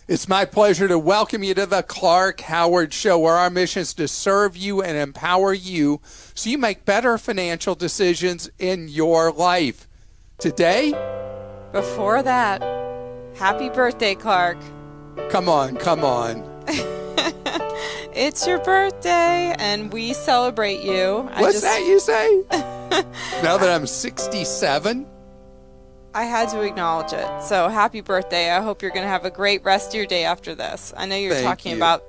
It's my pleasure to welcome you to the Clark Howard Show, where our mission is to serve you and empower you so you make better financial decisions in your life. Today, before that, happy birthday, Clark. Come on. It's your birthday, and we celebrate you. What's that you say? Now that I'm 67? I had to acknowledge it. So happy birthday. I hope you're going to have a great rest of your day after this. I know you're talking about,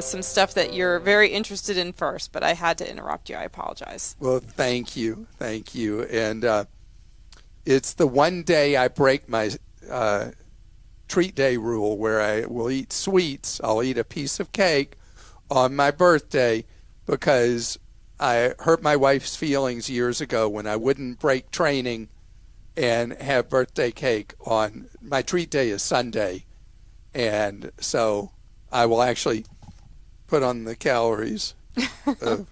some stuff that you're very interested in first, but I had to interrupt you. I apologize. Well, thank you. And it's the one day I break my treat day rule where I will eat sweets. I'll eat a piece of cake on my birthday because I hurt my wife's feelings years ago when I wouldn't break training and have birthday cake on my treat day is Sunday, and so I will actually put on the calories of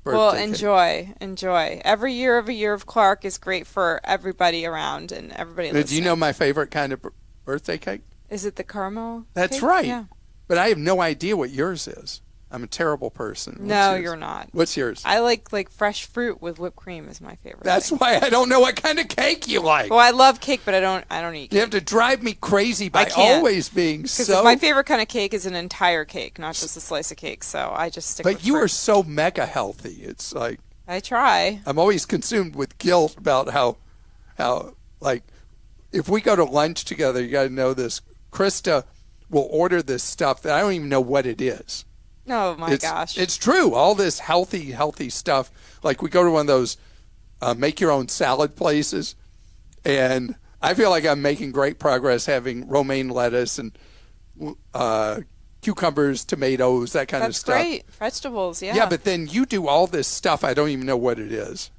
well, cake. enjoy. Every year of Clark is great for everybody around and everybody listening. Do you know my favorite kind of birthday cake? Is it the caramel That's cake? right. Yeah. But I have no idea what yours is. I'm a terrible person. No, you're not. What's yours? I like fresh fruit with whipped cream is my favorite. That's why I don't know what kind of cake you like. Well, I love cake, but I don't eat cake. You have to drive me crazy by always being so. My favorite kind of cake is an entire cake, not just a slice of cake. So I just stick with But you fruit. are so mega healthy. It's like I try. I'm always consumed with guilt about how like if we go to lunch together, you got to know this. Christa will order this stuff that I don't even know what it is. Oh, my gosh. It's true. All this healthy stuff. Like we go to one of those make-your-own salad places, and I feel like I'm making great progress having romaine lettuce and cucumbers, tomatoes, that kind of stuff. That's great. Vegetables, yeah. Yeah, but then you do all this stuff. I don't even know what it is.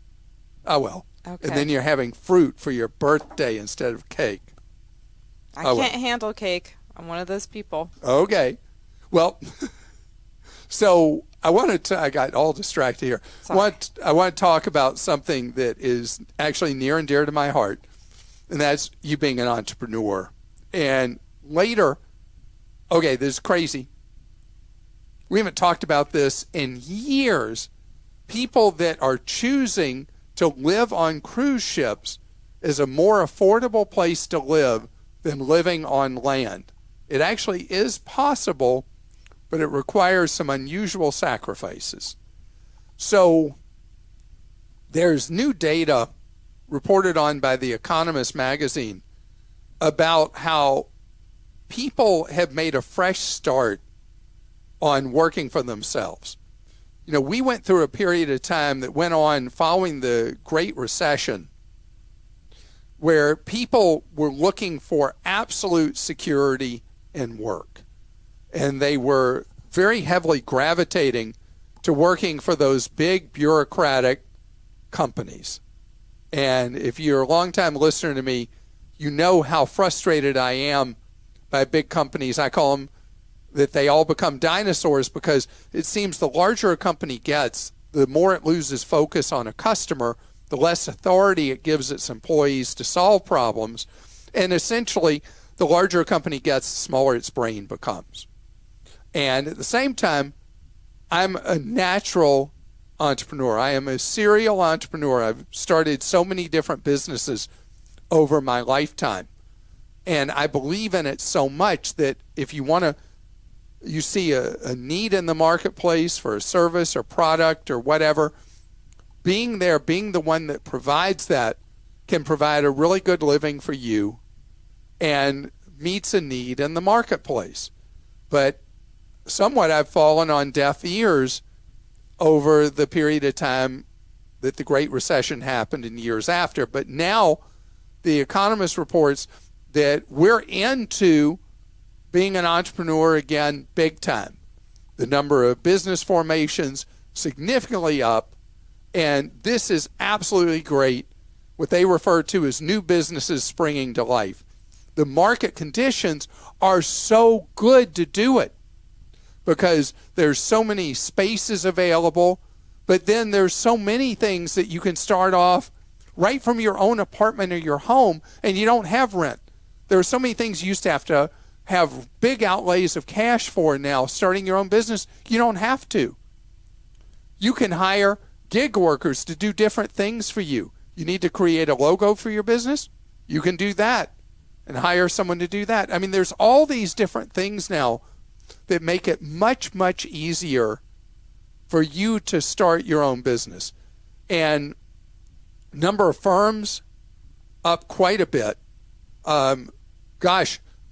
Oh, well. Okay. And then you're having fruit for your birthday instead of cake. I can't handle cake. I'm one of those people. Okay. Well... So I got all distracted here. I want to talk about something that is actually near and dear to my heart, and that's you being an entrepreneur. And later, okay, this is crazy. We haven't talked about this in years. People that are choosing to live on cruise ships is a more affordable place to live than living on land. It actually is possible, but it requires some unusual sacrifices. So there's new data reported on by The Economist magazine about how people have made a fresh start on working for themselves. We went through a period of time that went on following the Great Recession where people were looking for absolute security in work. And they were very heavily gravitating to working for those big bureaucratic companies. And if you're a longtime listener to me, you know how frustrated I am by big companies. I call them that they all become dinosaurs because it seems the larger a company gets, the more it loses focus on a customer, the less authority it gives its employees to solve problems. And essentially, the larger a company gets, the smaller its brain becomes. And at the same time, I'm a natural entrepreneur. I am a serial entrepreneur. I've started so many different businesses over my lifetime. And I believe in it so much that if you see a need in the marketplace for a service or product or whatever, being there, being the one that provides that can provide a really good living for you and meets a need in the marketplace. But somewhat I've fallen on deaf ears over the period of time that the Great Recession happened and years after. But now The Economist reports that we're into being an entrepreneur again big time. The number of business formations significantly up, and this is absolutely great, what they refer to as new businesses springing to life. The market conditions are so good to do it because there's so many spaces available, but then there's so many things that you can start off right from your own apartment or your home, and you don't have rent. There are so many things you used to have to have big outlays of cash for now, starting your own business, you don't have to. You can hire gig workers to do different things for you. You need to create a logo for your business? You can do that and hire someone to do that. I mean, there's all these different things now that make it much, much easier for you to start your own business. And number of firms up quite a bit.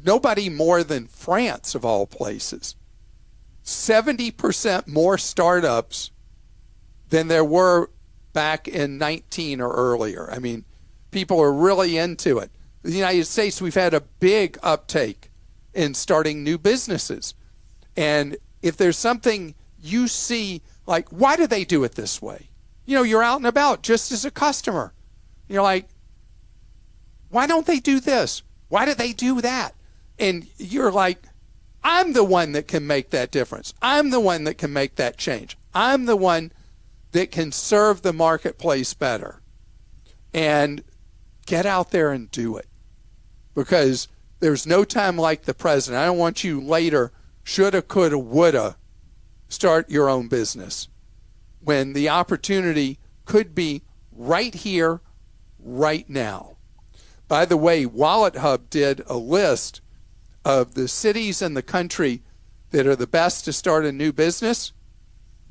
Nobody more than France, of all places. 70% more startups than there were back in 19 or earlier. I mean, people are really into it. In the United States, we've had a big uptake in starting new businesses. And if there's something you see, like, why do they do it this way? You know, you're out and about just as a customer. You're like, why don't they do this? Why do they do that? And you're like, I'm the one that can make that difference. I'm the one that can make that change. I'm the one that can serve the marketplace better. And get out there and do it. Because there's no time like the present. I don't want you later, shoulda, coulda, woulda, start your own business, when the opportunity could be right here, right now. By the way, Wallet Hub did a list of the cities in the country that are the best to start a new business.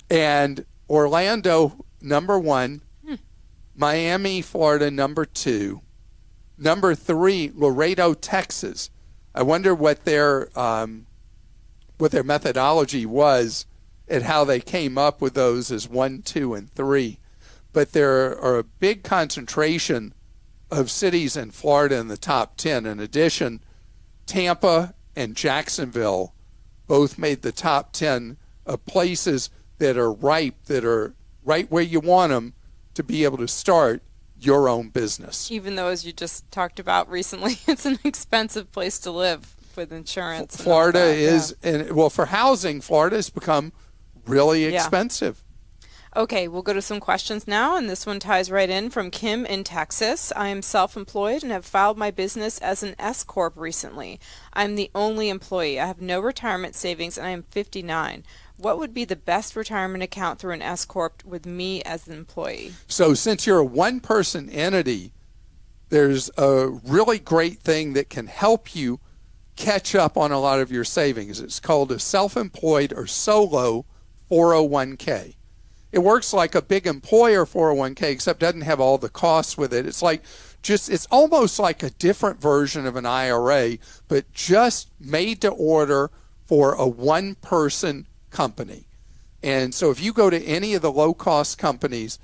And Orlando, number 1. Miami, Florida, number 2. Number 3, Laredo, Texas. I wonder what their methodology was and how they came up with those as 1, 2, and 3. But there are a big concentration of cities in Florida in the top 10. In addition, Tampa and Jacksonville both made the top 10 of places that are ripe, that are right where you want them to be able to start your own business. Even though, as you just talked about recently, it's an expensive place to live with insurance. Florida is, and well, for housing, Florida has become really expensive. Okay, we'll go to some questions now, and this one ties right in from Kim in Texas. I am self-employed and have filed my business as an S Corp recently. I'm the only employee. I have no retirement savings, and I am 59. What would be the best retirement account through an S Corp with me as an employee? So since you're a one-person entity, there's a really great thing that can help you catch up on a lot of your savings. It's called a self-employed or solo 401k. It works like a big employer 401k, except doesn't have all the costs with it. It's like it's almost like a different version of an IRA, but just made to order for a one-person company. And so if you go to any of the low-cost companies,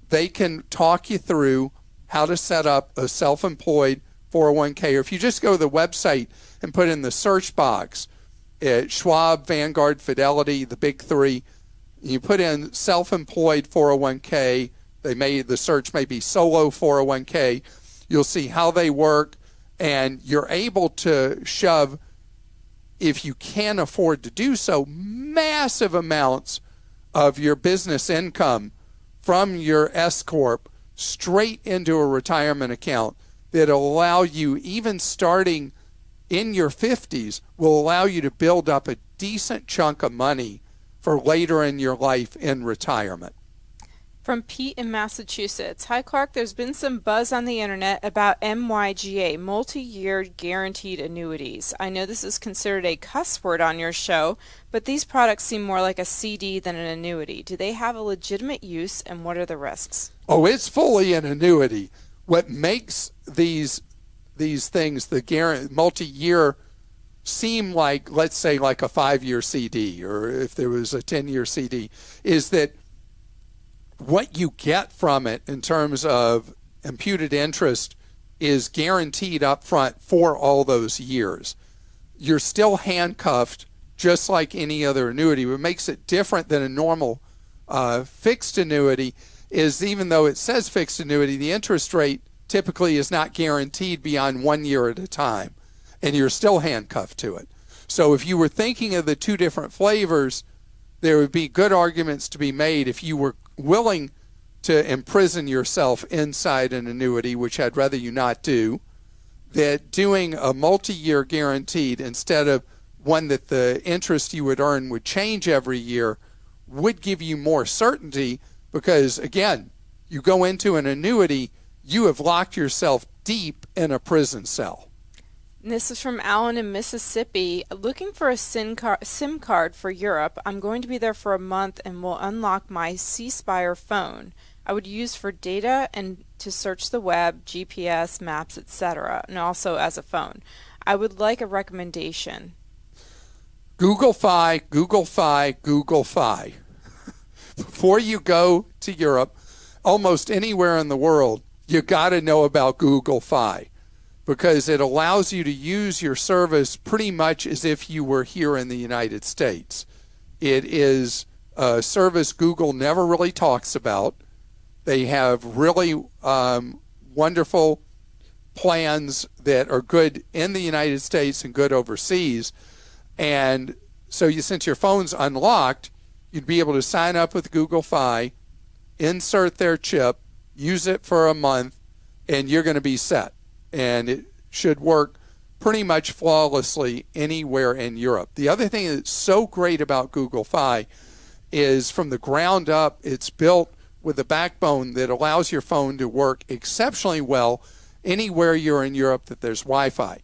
they can talk you through how to set up a self-employed 401k. Or if you just go to the website and put in the search box at Schwab, Vanguard, Fidelity, the big three, you put in self-employed 401k, the search may be solo 401k, you'll see how they work, and you're able to shove, if you can afford to do so, massive amounts of your business income from your S Corp straight into a retirement account that'll allow you, even starting in your 50s, will allow you to build up a decent chunk of money for later in your life in retirement. From Pete in Massachusetts. Hi, Clark. There's been some buzz on the internet about MYGA, multi-year guaranteed annuities. I know this is considered a cuss word on your show, but these products seem more like a CD than an annuity. Do they have a legitimate use, and what are the risks? Oh, it's fully an annuity. What makes these things, the multi-year, seem like, let's say, like a 5-year CD, or if there was a 10-year CD, is that what you get from it in terms of imputed interest is guaranteed up front for all those years. You're still handcuffed just like any other annuity. What makes it different than a normal fixed annuity is, even though it says fixed annuity, the interest rate typically is not guaranteed beyond 1 year at a time, and you're still handcuffed to it. So if you were thinking of the two different flavors, there would be good arguments to be made if you were willing to imprison yourself inside an annuity, which I'd rather you not do, that doing a multi-year guaranteed instead of one that the interest you would earn would change every year would give you more certainty because, again, you go into an annuity, you have locked yourself deep in a prison cell. And this is from Alan in Mississippi. Looking for a SIM card for Europe. I'm going to be there for a month and will unlock my C-Spire phone. I would use for data and to search the web, GPS, maps, etc., and also as a phone. I would like a recommendation. Google Fi, Google Fi, Google Fi. Before you go to Europe, almost anywhere in the world, you got to know about Google Fi because it allows you to use your service pretty much as if you were here in the United States. It is a service Google never really talks about. They have really wonderful plans that are good in the United States and good overseas. And so since your phone's unlocked, you'd be able to sign up with Google Fi, insert their chip, use it for a month, and you're going to be set. And it should work pretty much flawlessly anywhere in Europe. The other thing that's so great about Google Fi is from the ground up, it's built with a backbone that allows your phone to work exceptionally well anywhere you're in Europe that there's Wi-Fi.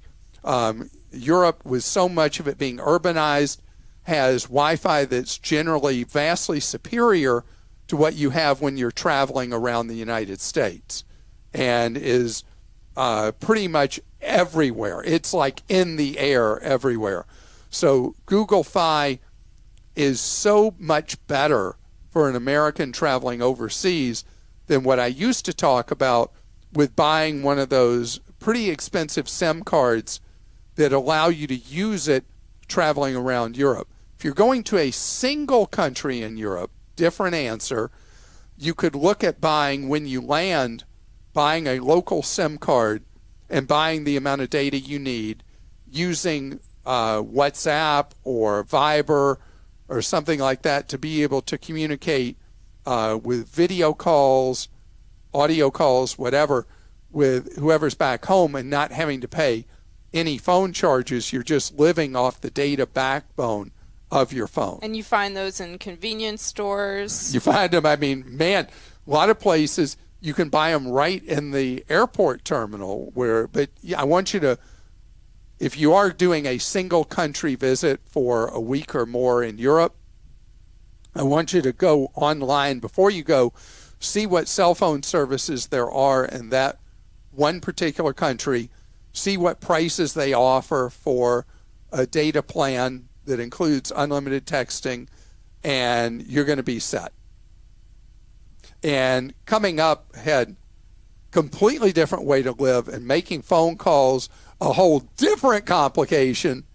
Europe, with so much of it being urbanized, has Wi-Fi that's generally vastly superior to what you have when you're traveling around the United States and is pretty much everywhere. It's like in the air everywhere. So Google Fi is so much better for an American traveling overseas than what I used to talk about with buying one of those pretty expensive SIM cards that allow you to use it traveling around Europe. If you're going to a single country in Europe, different answer, you could look at buying, when you land, buying a local SIM card and buying the amount of data you need using WhatsApp or Viber or something like that to be able to communicate with video calls, audio calls, whatever, with whoever's back home and not having to pay any phone charges. You're just living off the data backbone of your phone. And you find those in convenience stores? You find them, I mean, man, a lot of places you can buy them right in the airport terminal but I want you to, if you are doing a single country visit for a week or more in Europe, I want you to go online before you go, see what cell phone services there are in that one particular country, see what prices they offer for a data plan that includes unlimited texting, and you're going to be set. And coming up ahead, completely different way to live, and making phone calls a whole different complication,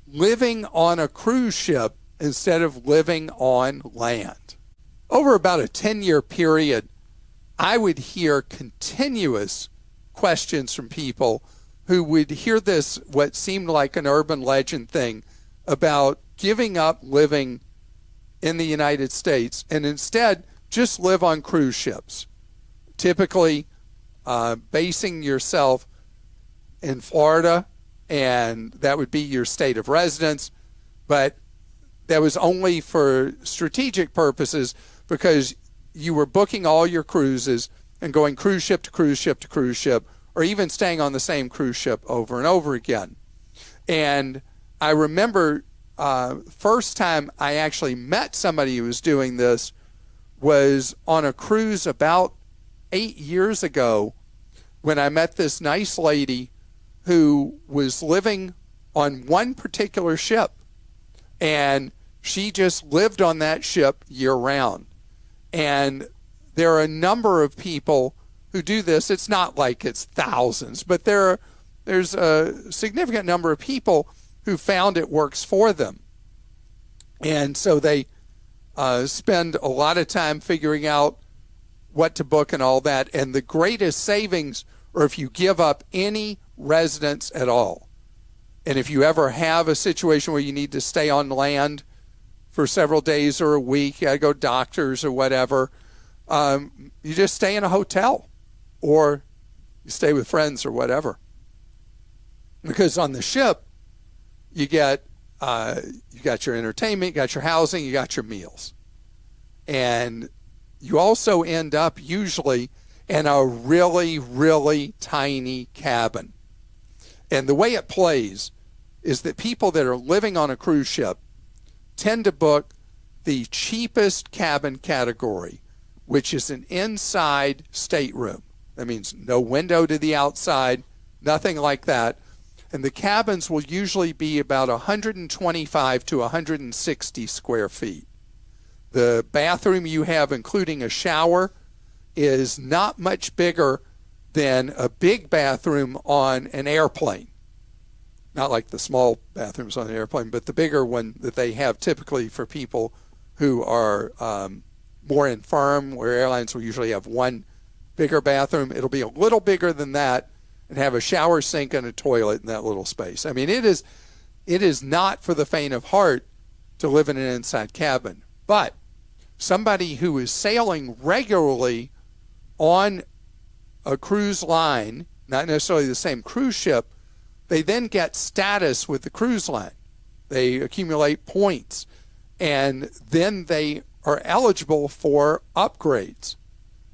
living on a cruise ship instead of living on land. Over about a 10-year period, I would hear continuous questions from people who would hear this, what seemed like an urban legend thing, about giving up living in the United States and instead just live on cruise ships. Typically basing yourself in Florida, and that would be your state of residence, but that was only for strategic purposes because you were booking all your cruises and going cruise ship to cruise ship to cruise ship, or even staying on the same cruise ship over and over again. And I remember first time I actually met somebody who was doing this was on a cruise about 8 years ago when I met this nice lady who was living on one particular ship, and she just lived on that ship year round. And there are a number of people who do this. It's not like it's thousands, but there's a significant number of people who found it works for them. And so they spend a lot of time figuring out what to book and all that. And the greatest savings are if you give up any residence at all. And if you ever have a situation where you need to stay on land for several days or a week, you got to go doctors or whatever, you just stay in a hotel or you stay with friends or whatever. Because on the ship, you got your entertainment, you got your housing, you got your meals. And you also end up usually in a really, really tiny cabin. And the way it plays is that people that are living on a cruise ship tend to book the cheapest cabin category, which is an inside stateroom. That means no window to the outside, nothing like that. And the cabins will usually be about 125 to 160 square feet. The bathroom you have, including a shower, is not much bigger than a big bathroom on an airplane. Not like the small bathrooms on an airplane, but the bigger one that they have typically for people who are more infirm, where airlines will usually have one bigger bathroom. It'll be a little bigger than that and have a shower, sink, and a toilet in that little space. I mean, it is not for the faint of heart to live in an inside cabin. But somebody who is sailing regularly on a cruise line, not necessarily the same cruise ship, they then get status with the cruise line. They accumulate points, and then they are eligible for upgrades.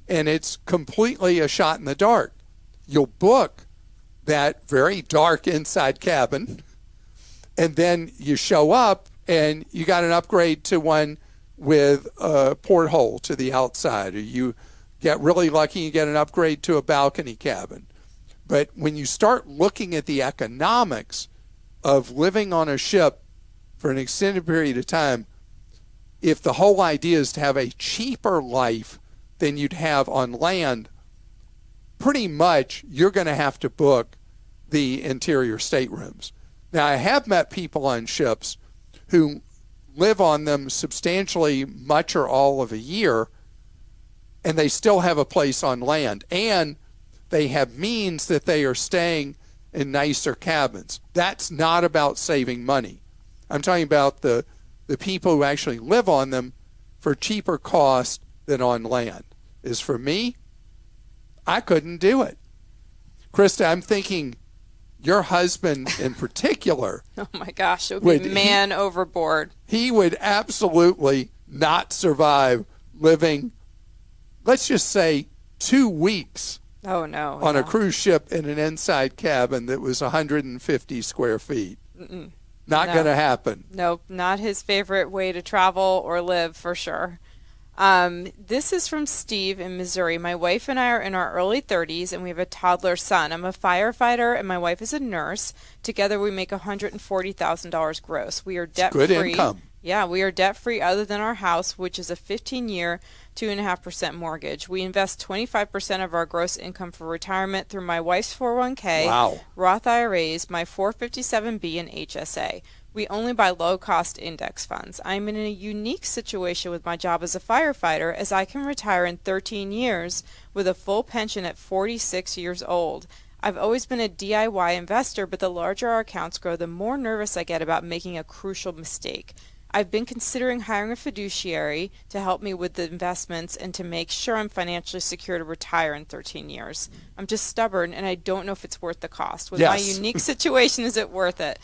And it's completely a shot in the dark. You'll book that very dark inside cabin, and then you show up and you got an upgrade to one with a porthole to the outside, or you get really lucky and get an upgrade to a balcony cabin. But when you start looking at the economics of living on a ship for an extended period of time, if the whole idea is to have a cheaper life than you'd have on land, pretty much you're going to have to book the interior staterooms. Now, I have met people on ships who live on them substantially much or all of a year, and they still have a place on land, and they have means that they are staying in nicer cabins. That's not about saving money. I'm talking about the people who actually live on them for cheaper cost than on land. As for me, I couldn't do it. Christa, I'm thinking your husband in particular. Oh my gosh, it would be man overboard. He would absolutely not survive living, let's just say, 2 weeks on a cruise ship in an inside cabin that was 150 square feet. Not going to happen. Nope, not his favorite way to travel or live for sure. This is from Steve in Missouri. My wife and I are in our early 30s, and we have a toddler son. I'm a firefighter, and my wife is a nurse. Together, we make $140,000 gross. We are debt-free. Good income. Yeah, we are debt-free other than our house, which is a 15-year, 2.5% mortgage. We invest 25% of our gross income for retirement through my wife's 401k, Roth IRAs, my 457B, and HSA. We only buy low-cost index funds. I'm in a unique situation with my job as a firefighter, as I can retire in 13 years with a full pension at 46 years old. I've always been a DIY investor, but the larger our accounts grow, the more nervous I get about making a crucial mistake. I've been considering hiring a fiduciary to help me with the investments and to make sure I'm financially secure to retire in 13 years. I'm just stubborn, and I don't know if it's worth the cost. With my unique situation, is it worth it?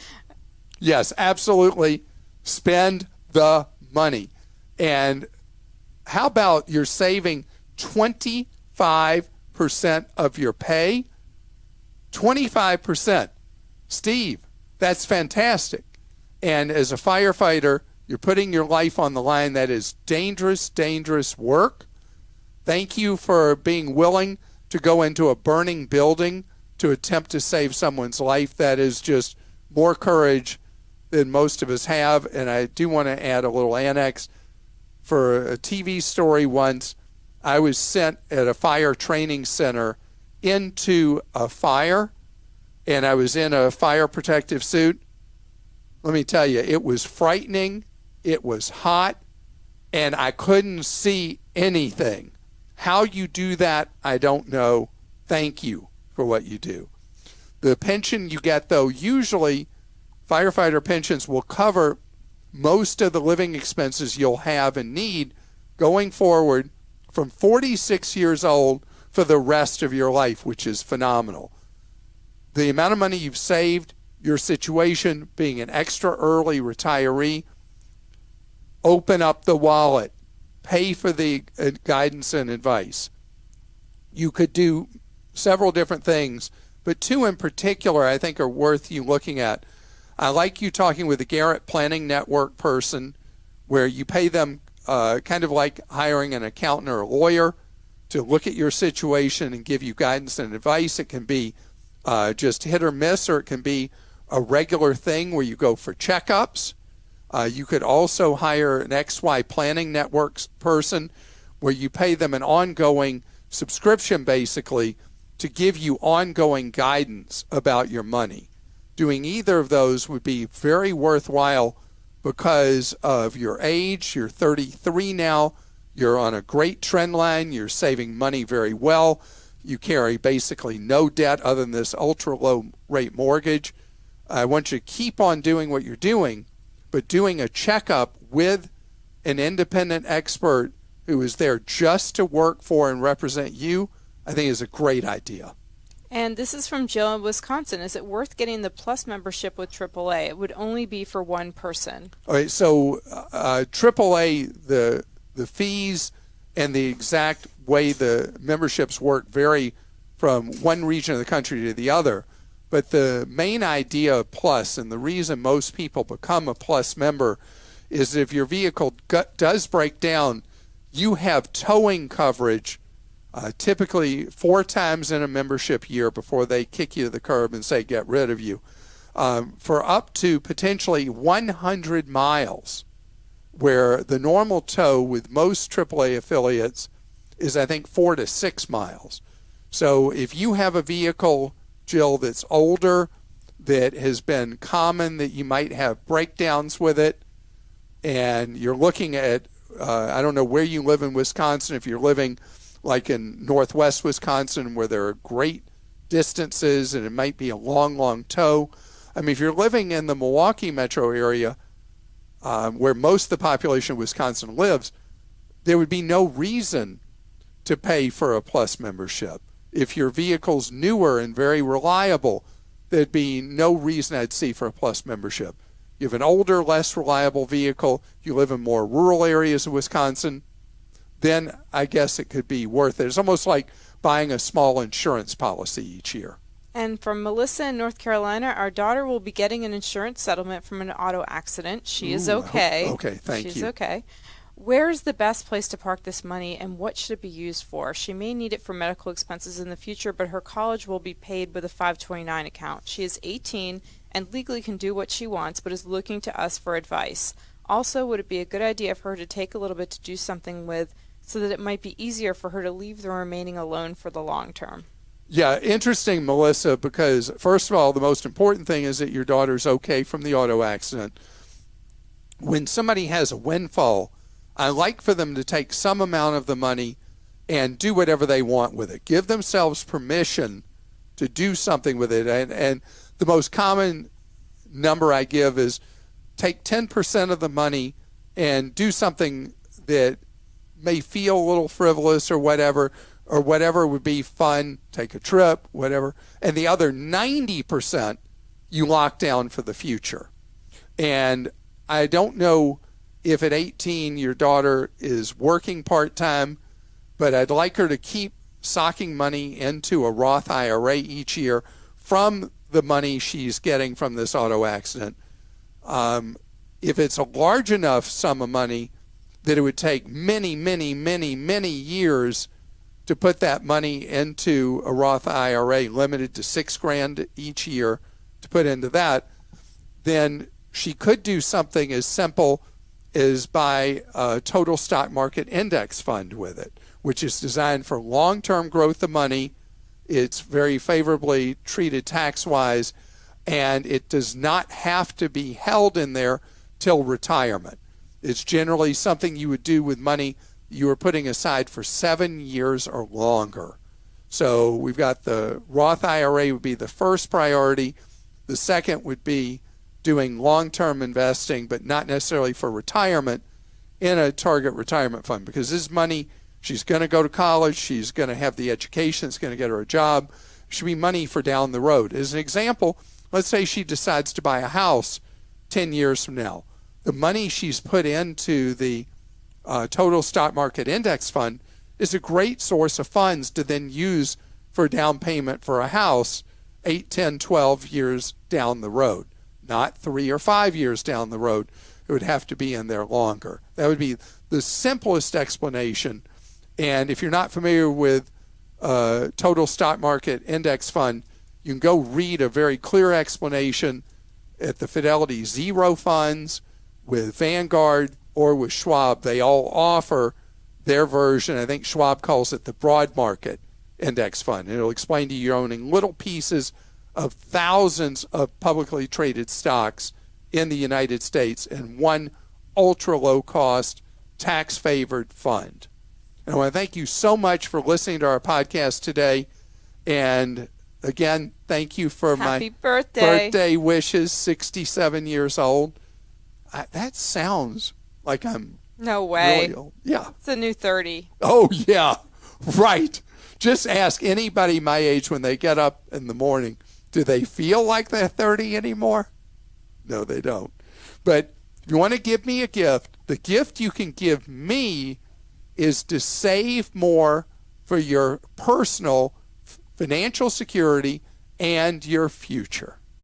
Yes, absolutely. Spend the money. And how about you're saving 25% of your pay? 25%. Steve, that's fantastic. And as a firefighter, you're putting your life on the line. That is dangerous, dangerous work. Thank you for being willing to go into a burning building to attempt to save someone's life. That is just more courage than most of us have. And I do want to add a little annex. For a TV story once, I was sent at a fire training center into a fire, and I was in a fire protective suit. Let me tell you, it was frightening, it was hot, and I couldn't see anything. How you do that, I don't know. Thank you for what you do. The pension you get, though, usually firefighter pensions will cover most of the living expenses you'll have and need going forward from 46 years old for the rest of your life, which is phenomenal. the amount of money you've saved, your situation, being an extra early retiree, open up the wallet, pay for the guidance and advice. You could do several different things, but two in particular I think are worth you looking at. I like you talking with the Garrett Planning Network person, where you pay them kind of like hiring an accountant or a lawyer to look at your situation and give you guidance and advice. It can be just hit or miss, or it can be a regular thing where you go for checkups. You could also hire an XY Planning Networks person where you pay them an ongoing subscription basically to give you ongoing guidance about your money. Doing either of those would be very worthwhile because of your age. You're 33 now. You're on a great trend line. You're saving money very well. You carry basically no debt other than this ultra low rate mortgage. I want you to keep on doing what you're doing, but doing a checkup with an independent expert who is there just to work for and represent you, I think is a great idea. And this is from Jill in Wisconsin. Is it worth getting the Plus membership with AAA? It would only be for one person. All right, so AAA, the fees and the exact way the memberships work vary from one region of the country to the other. But the main idea of Plus, and the reason most people become a Plus member, is if your vehicle does break down, you have towing coverage typically 4 times in a membership year before they kick you to the curb and say, get rid of you, for up to potentially 100 miles, where the normal tow with most AAA affiliates is, I think, 4 to 6 miles. So if you have a vehicle, Jill, that's older, that has been common, that you might have breakdowns with it, and you're looking at, I don't know where you live in Wisconsin, if you're living like in northwest Wisconsin where there are great distances and it might be a long, long tow. I mean, if you're living in the Milwaukee metro area, where most of the population of Wisconsin lives, there would be no reason to pay for a Plus membership. If your vehicle's newer and very reliable, there'd be no reason I'd see for a Plus membership. You have an older, less reliable vehicle, you live in more rural areas of Wisconsin, then I guess it could be worth it. It's almost like buying a small insurance policy each year. And from Melissa in North Carolina, our daughter will be getting an insurance settlement from an auto accident. She is okay. Okay, thank you. She's okay. Where is the best place to park this money, and what should it be used for? She may need it for medical expenses in the future, but her college will be paid with a 529 account. She is 18 and legally can do what she wants, but is looking to us for advice. Also, would it be a good idea for her to take a little bit to do something with, so that it might be easier for her to leave the remaining alone for the long term? Yeah, interesting, Melissa, because first of all, the most important thing is that your daughter's okay from the auto accident. When somebody has a windfall, I like for them to take some amount of the money and do whatever they want with it. Give themselves permission to do something with it. And the most common number I give is take 10% of the money and do something that may feel a little frivolous or whatever would be fun, take a trip, whatever, and the other 90% you lock down for the future. And I don't know if at 18 your daughter is working part-time, but I'd like her to keep socking money into a Roth IRA each year from the money she's getting from this auto accident. If it's a large enough sum of money that it would take many, many, many, many years to put that money into a Roth IRA limited to $6,000 each year to put into that, then she could do something as simple as buy a total stock market index fund with it, which is designed for long-term growth of money. It's very favorably treated tax-wise, and it does not have to be held in there till retirement. It's generally something you would do with money you are putting aside for 7 years or longer. So we've got the Roth IRA would be the first priority. The second would be doing long-term investing, but not necessarily for retirement, in a target retirement fund, because this money, she's going to go to college, she's going to have the education, it's going to get her a job. should be money for down the road. As an example, let's say she decides to buy a house 10 years from now. The money she's put into the total stock market index fund is a great source of funds to then use for down payment for a house 8, 10, 12 years down the road, not 3 or 5 years down the road. It would have to be in there longer. That would be the simplest explanation. And if you're not familiar with total stock market index fund, you can go read a very clear explanation at the Fidelity Zero funds, with Vanguard, or with Schwab. They all offer their version. I think Schwab calls it the broad market index fund. It'll explain to you you're owning little pieces of thousands of publicly traded stocks in the United States in one ultra low cost, tax favored fund. And I want to thank you so much for listening to our podcast today. And again, thank you for Happy my birthday wishes, 67 years old. That sounds like I'm no way. Really old. Yeah. It's a new 30. Oh, yeah. Right. Just ask anybody my age when they get up in the morning, do they feel like they're 30 anymore? No, they don't. But if you want to give me a gift, the gift you can give me is to save more for your personal financial security and your future.